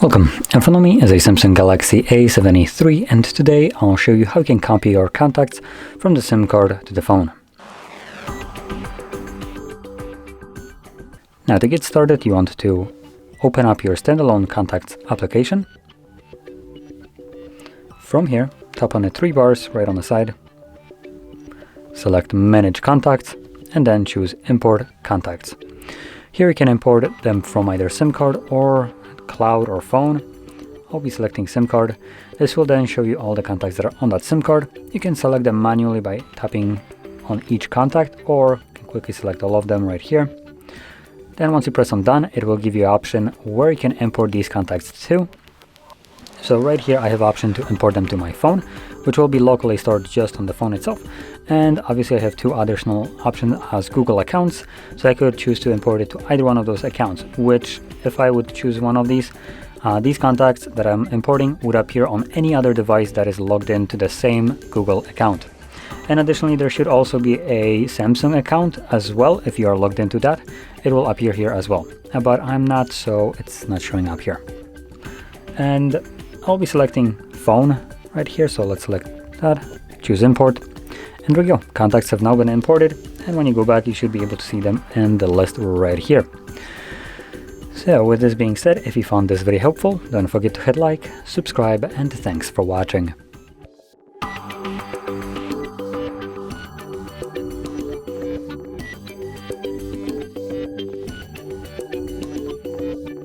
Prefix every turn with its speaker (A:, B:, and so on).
A: Welcome, in front of me is a Samsung Galaxy A73, and today I'll show you how you can copy your contacts from the SIM card to the phone. Now to get started, you want to open up your standalone contacts application. From here, tap on the three bars right on the side, select Manage Contacts, and then choose Import Contacts. Here you can import them from either SIM card or cloud or phone. I'll be selecting SIM card. This will then show you all the contacts that are on that SIM card. You can select them manually by tapping on each contact, or you can quickly select all of them right here. Then once you press on done, it will give you an option where you can import these contacts to. So right here I have option to import them to my phone, which will be locally stored just on the phone itself. And obviously I have two additional options as Google accounts, so I could choose to import it to either one of those accounts, which if I would choose one of these contacts that I'm importing would appear on any other device that is logged into the same Google account. And additionally, there should also be a Samsung account as well. If you are logged into that, it will appear here as well. But I'm not, so it's not showing up here. And I'll be selecting phone right here, so let's select that, choose import, and there we go. Contacts have now been imported, and when you go back you should be able to see them in the list right here. So with this being said, if you found this very helpful, don't forget to hit like, subscribe, and thanks for watching.